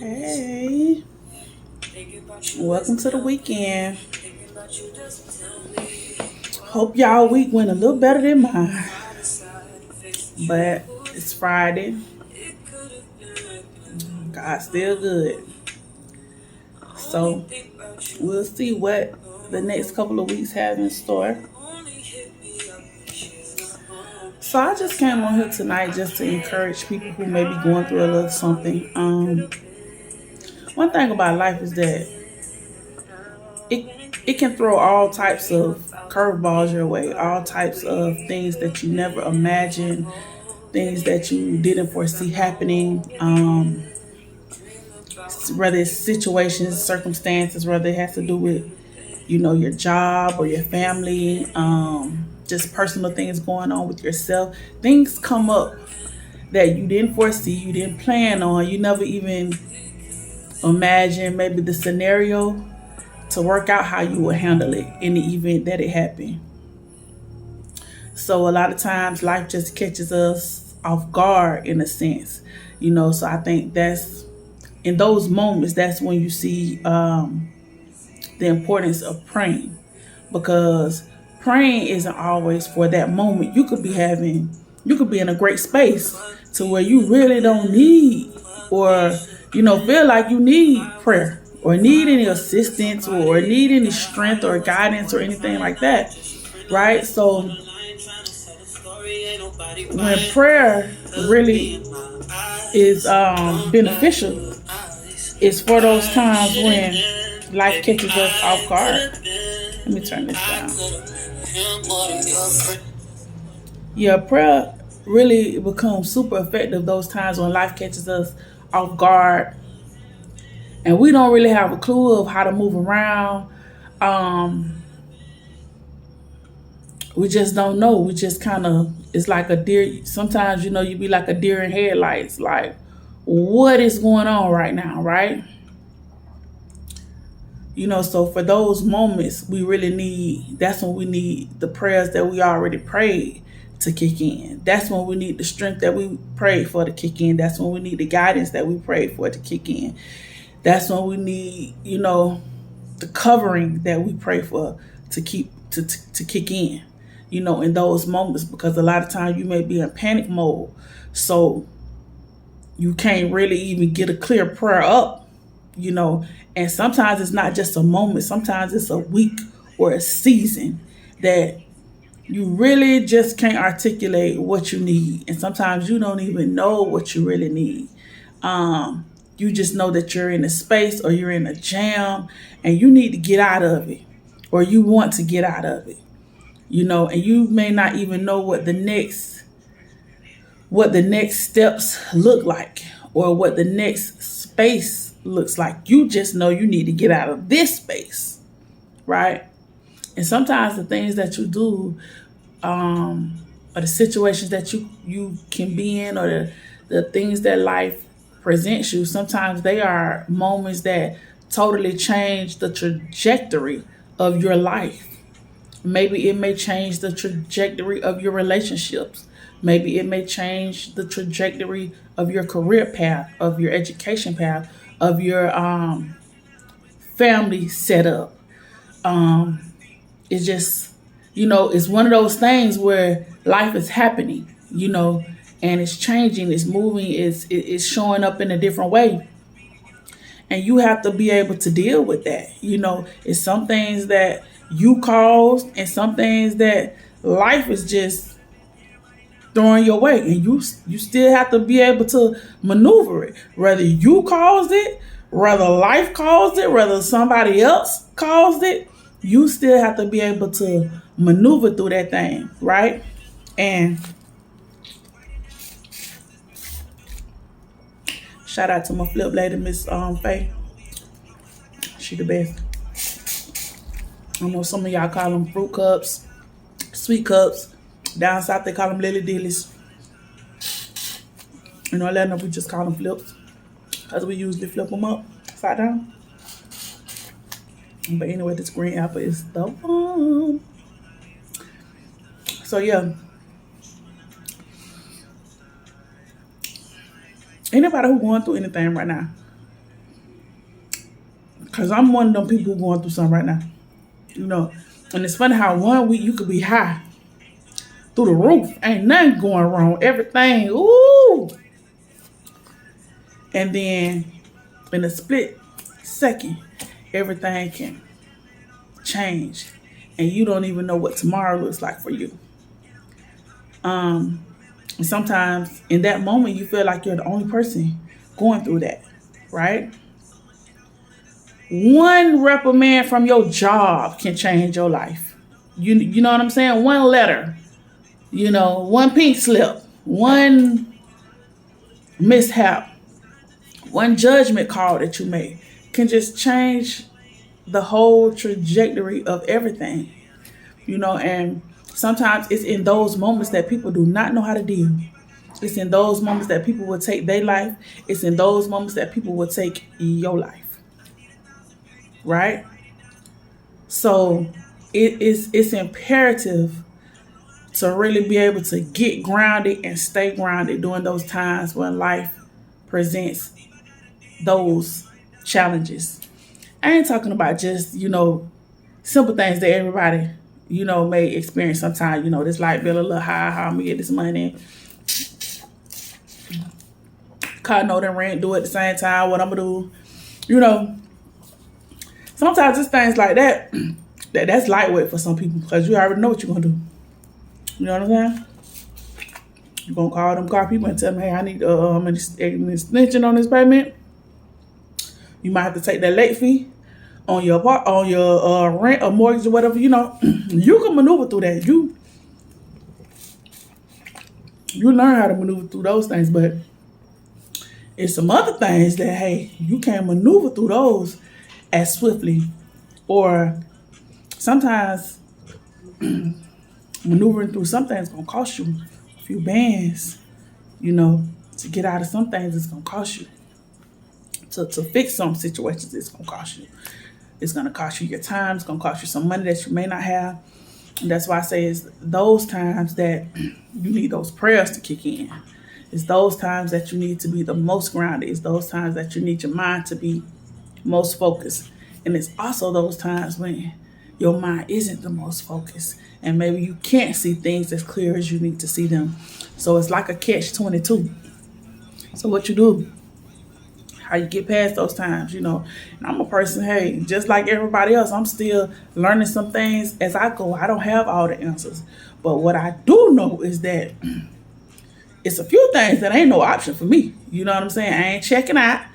Hey, welcome to the weekend. Hope y'all week went a little better than mine, but it's Friday. God's still good. So we'll see what the next couple of weeks have in store. So I just came on here tonight just to encourage people who may be going through a little something. One thing about life is that it can throw all types of curveballs your way, all types of things that you never imagined, things that you didn't foresee happening. Whether it's situations, circumstances, whether it has to do with your job or your family, just personal things going on with yourself. Things come up that you didn't foresee, you didn't plan on, you never even imagined maybe the scenario to work out how you would handle it in the event that it happened. So a lot of times life just catches us off guard in a sense, so I think that's in those moments, that's when you see the importance of praying, because praying isn't always for that moment. You could be in a great space to where you really don't need, or feel like you need prayer or need any assistance or need any strength or guidance or anything like that, right? So when prayer really is beneficial, it's for those times when life catches us off guard. Let me turn this down. Yeah, prayer really becomes super effective those times when life catches us off guard and we don't really have a clue of how to move around. We just don't know. We just kind of, it's like a deer. Sometimes, you be like a deer in headlights. Like, what is going on right now, right? So for those moments, that's when we need the prayers that we already prayed to kick in. That's when we need the strength that we prayed for to kick in. That's when we need the guidance that we prayed for to kick in. That's when we need, the covering that we pray for to kick in, in those moments, because a lot of times you may be in panic mode. So you can't really even get a clear prayer up, and sometimes it's not just a moment. Sometimes it's a week or a season that you really just can't articulate what you need. And sometimes you don't even know what you really need. You just know that you're in a space or you're in a jam and you need to get out of it, or you want to get out of it, and you may not even know what the next steps look like, or what the next space looks like. You just know you need to get out of this space, right? And sometimes the things that you do, or the situations that you can be in, or the things that life presents you, sometimes they are moments that totally change the trajectory of your life. Maybe it may change the trajectory of your relationships. Maybe it may change the trajectory of your career path, of your education path, of your family setup. It's just, it's one of those things where life is happening, and it's changing, it's moving, it's showing up in a different way. And you have to be able to deal with that. It's some things that you caused and some things that life is just throwing your way. And you still have to be able to maneuver it. Whether you caused it, whether life caused it, whether somebody else caused it, you still have to be able to maneuver through that thing, right? And shout out to my flip lady, Miss Faye. She the best. I know some of y'all call them fruit cups, sweet cups. Down south they call them lily dillies. In Atlanta we just call them flips, because we usually flip them up, upside down. But anyway, this green apple is the bomb. So yeah. Anybody who going through anything right now, Cause I'm one of them people going through something right now. You know. And it's funny how 1 week you could be high through the roof. Ain't nothing going wrong. Everything, ooh. And then in a split second, everything can change. And you don't even know what tomorrow looks like for you. And sometimes in that moment you feel like you're the only person going through that, right? One reprimand from your job can change your life. You know what I'm saying? One letter, one pink slip, one mishap, one judgment call that you make can just change the whole trajectory of everything. And sometimes it's in those moments that people do not know how to deal. It's in those moments that people will take their life. It's in those moments that people will take your life. Right? So it's imperative to really be able to get grounded and stay grounded during those times when life presents those challenges. I ain't talking about just, simple things that everybody, may experience sometimes. This light bill a little high, how I'm gonna get this money. Car note and rent due at the same time, what I'm gonna do. Sometimes it's things like that that's lightweight for some people because you already know what you're gonna do. You know what I'm saying? You're gonna call them car people and tell them, hey, I need an extension on this payment. You might have to take that late fee on your rent or mortgage or whatever. You can maneuver through that. You learn how to maneuver through those things, but it's some other things that, hey, you can't maneuver through those as swiftly, or sometimes maneuvering through some things gonna cost you a few bands. To get out of some things, it's gonna cost you. To fix some situations, it's gonna cost you. It's gonna cost you your time. It's gonna cost you some money that you may not have. And that's why I say it's those times that you need those prayers to kick in. It's those times that you need to be the most grounded. It's those times that you need your mind to be most focused. And it's also those times when your mind isn't the most focused and maybe you can't see things as clear as you need to see them. So it's like a catch-22. So what you do, how you get past those times, And I'm a person, hey, just like everybody else, I'm still learning some things as I go. I don't have all the answers. But what I do know is that it's a few things that ain't no option for me. You know what I'm saying? I ain't checking out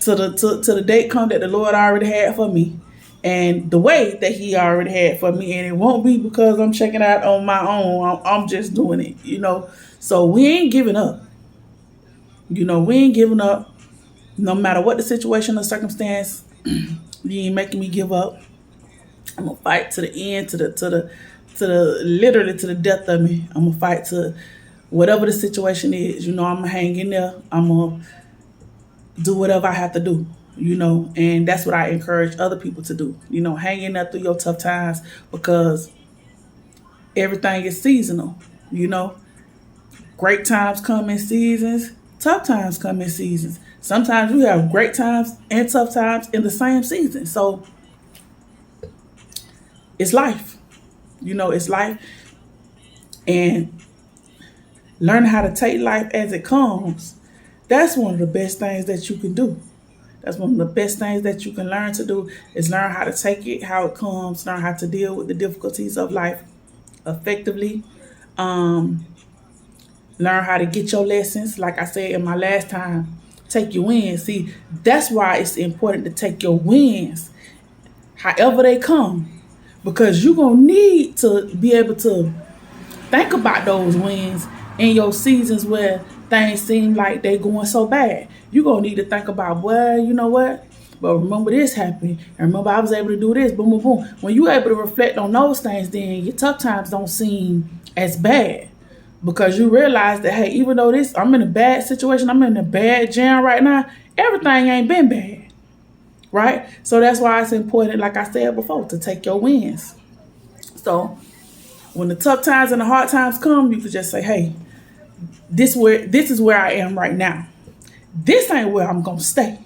to the date come that the Lord already had for me, and the way that He already had for me, and it won't be because I'm checking out on my own. I'm just doing it, So we ain't giving up. We ain't giving up. No matter what the situation or circumstance, you ain't making me give up. I'm gonna fight to the end, to the literally to the death of me. I'm gonna fight to whatever the situation is. I'm gonna hang in there. I'm gonna do whatever I have to do, and that's what I encourage other people to do. Hang in there through your tough times because everything is seasonal. Great times come in seasons, tough times come in seasons. Sometimes you have great times and tough times in the same season. So it's life. It's life. And learning how to take life as it comes, that's one of the best things that you can do. That's one of the best things that you can learn to do is learn how to take it, how it comes, learn how to deal with the difficulties of life effectively. Learn how to get your lessons. Like I said in my last time, take your wins. See, that's why it's important to take your wins, however they come, because you're going to need to be able to think about those wins in your seasons where things seem like they're going so bad. You're going to need to think about, well, you know what? But remember this happened. And remember I was able to do this. Boom, boom, boom. When you're able to reflect on those things, then your tough times don't seem as bad. Because you realize that, hey, even though I'm in a bad situation, I'm in a bad jam right now, everything ain't been bad. Right? So that's why it's important, like I said before, to take your wins. So when the tough times and the hard times come, you can just say, hey, this is where I am right now. This ain't where I'm going to stay.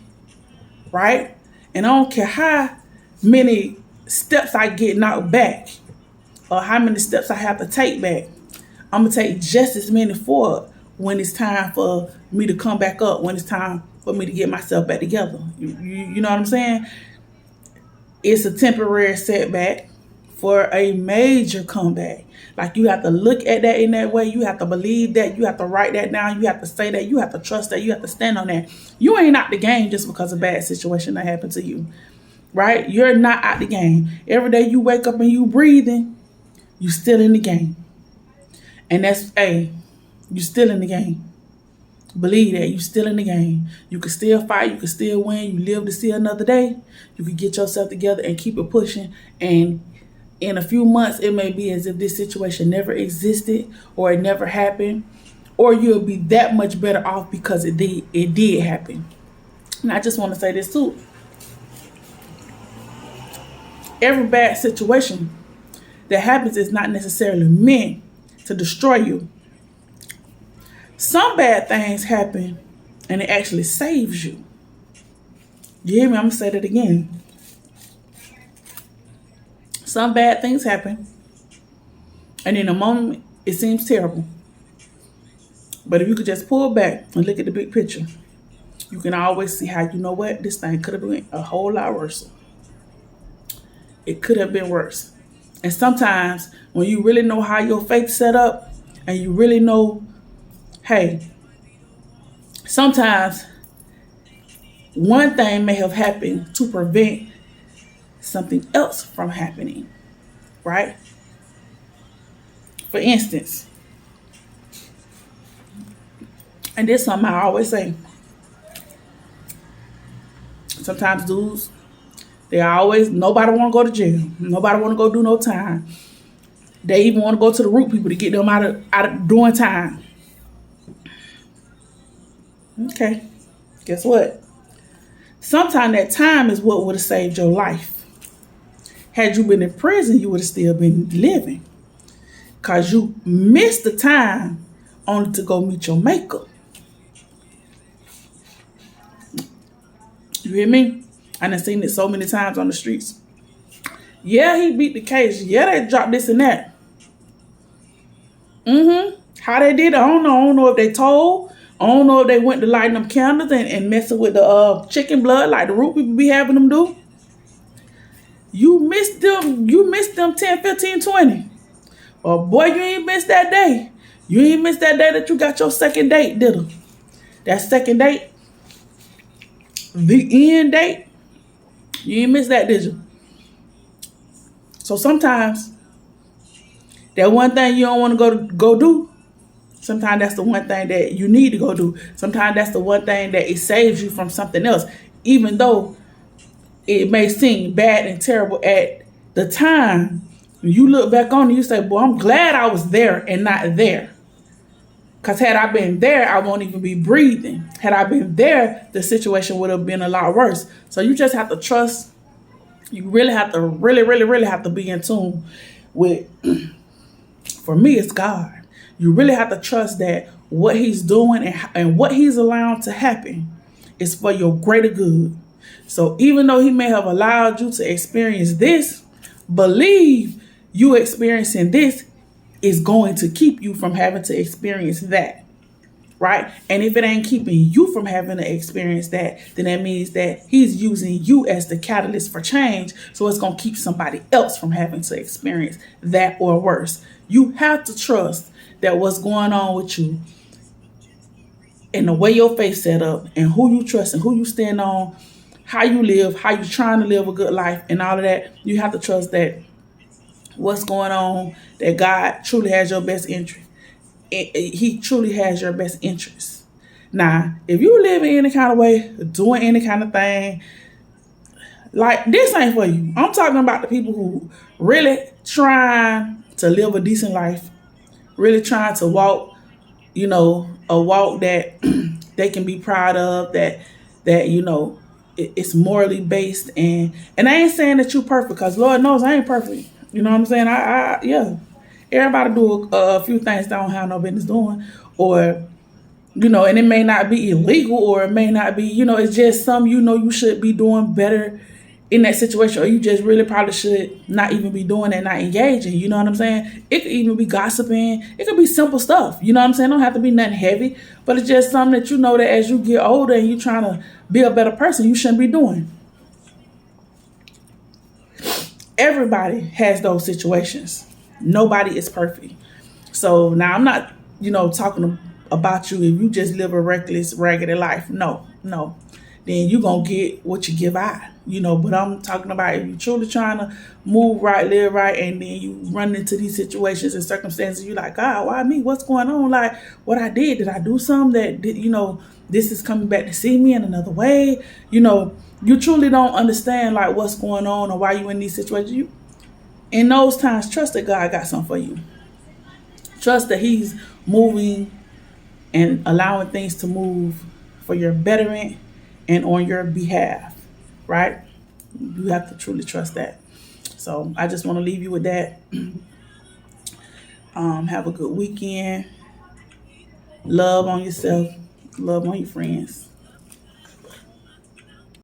Right? And I don't care how many steps I get knocked back or how many steps I have to take back. I'm going to take just as many forward when it's time for me to come back up, when it's time for me to get myself back together. You know what I'm saying? It's a temporary setback for a major comeback. Like, you have to look at that in that way. You have to believe that. You have to write that down. You have to say that. You have to trust that. You have to stand on that. You ain't out the game just because a bad situation that happened to you, right? You're not out the game. Every day you wake up and you breathing, you still in the game. And that's, hey, you still in the game. Believe that. You still in the game. You can still fight. You can still win. You live to see another day. You can get yourself together and keep it pushing. And in a few months, it may be as if this situation never existed or it never happened, or you'll be that much better off because it did happen. And I just want to say this too. Every bad situation that happens is not necessarily meant to destroy you. Some bad things happen and it actually saves you. You hear me? I'm going to say that again. Some bad things happen, and in a moment, it seems terrible. But if you could just pull back and look at the big picture, you can always see how, you know what, this thing could have been a whole lot worse. It could have been worse. And sometimes when you really know how your faith set up, and you really know, hey, sometimes one thing may have happened to prevent something else from happening, right? For instance, and this is something I always say, sometimes dudes, nobody want to go to jail. Nobody want to go do no time. They even want to go to the root people to get them out of doing time. Okay, guess what? Sometimes that time is what would have saved your life. Had you been in prison, you would have still been living. Because you missed the time only to go meet your maker. You hear me? I done seen it so many times on the streets. Yeah, he beat the case. Yeah, they dropped this and that. How they did it, I don't know. I don't know if they told. I don't know if they went to lighting them candles and messing with the chicken blood like the root people be having them do. You missed them 10, 15, 20. Oh boy, you ain't missed that day. You ain't missed that day that you got your second date, did you? That second date, the end date, you ain't missed that, did you? So sometimes that one thing you don't want to go do, sometimes that's the one thing that you need to go do. Sometimes that's the one thing that it saves you from something else, even though it may seem bad and terrible at the time. When you look back on it, you say, boy, I'm glad I was there and not there. Because had I been there, I won't even be breathing. Had I been there, the situation would have been a lot worse. So you just have to trust. You really have to really have to be in tune with, for me, it's God. You really have to trust that what he's doing and what he's allowing to happen is for your greater good. So even though he may have allowed you to experience this, believe you experiencing this is going to keep you from having to experience that, right? And if it ain't keeping you from having to experience that, then that means that he's using you as the catalyst for change. So it's going to keep somebody else from having to experience that or worse. You have to trust that what's going on with you and the way your faith set up and who you trust and who you stand on, how you live, how you trying to live a good life and all of that, you have to trust that what's going on, that God truly has your best interest. He truly has your best interest. Now, if you live in any kind of way, doing any kind of thing, like this ain't for you. I'm talking about the people who really trying to live a decent life, really trying to walk, a walk that they can be proud of, that it's morally based. And I ain't saying that you perfect, because Lord knows I ain't perfect. You know what I'm saying? Yeah. Everybody do a few things they don't have no business doing, or And it may not be illegal, or it may not be, it's just something you should be doing better in that situation, or you just really probably should not even be doing that, not engaging. You know what I'm saying? It could even be gossiping. It could be simple stuff. You know what I'm saying? It don't have to be nothing heavy, but it's just something that that as you get older and you trying to be a better person, you shouldn't be doing. Everybody has those situations. Nobody is perfect. So now I'm not, talking about you if you just live a reckless, raggedy life. No, no. Then you gonna get what you give out. But I'm talking about if you truly trying to move right, live right, and then you run into these situations and circumstances, you like, God, why me? What's going on? Like, what I did I do something that this is coming back to see me in another way? You truly don't understand like what's going on or why you in these situations. You in those times, trust that God got something for you. Trust that He's moving and allowing things to move for your betterment and on your behalf, right? You have to truly trust that. So I just want to leave you with that. Have a good weekend. Love on yourself. Love on your friends.